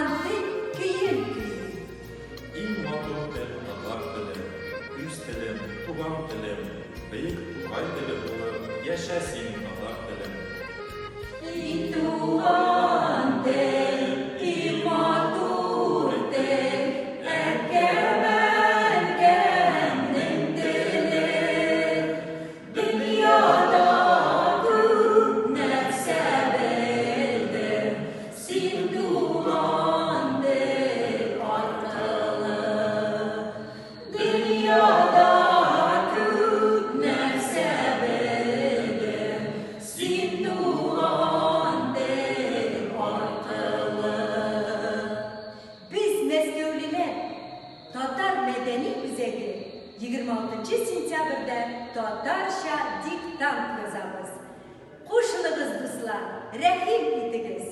Янты кейін күйін. Иң матур тел татар теле, үз телем, туган телем, бөек Тукай теле булып, яшә син татар телем. Туган тел, матур тел, әкәмәлгәннең теле. Дөньяда күп нәрсә белдем, син туган тел аркылы. Дөньяда күп нәрсә белдем, син туган тел аркылы. Biz Мәскәүлеләр татар мәдәни үзәге 26 сентябрьдә татарча диктант язабыз. Кушылыгыз, дуслар, рәхим итегез.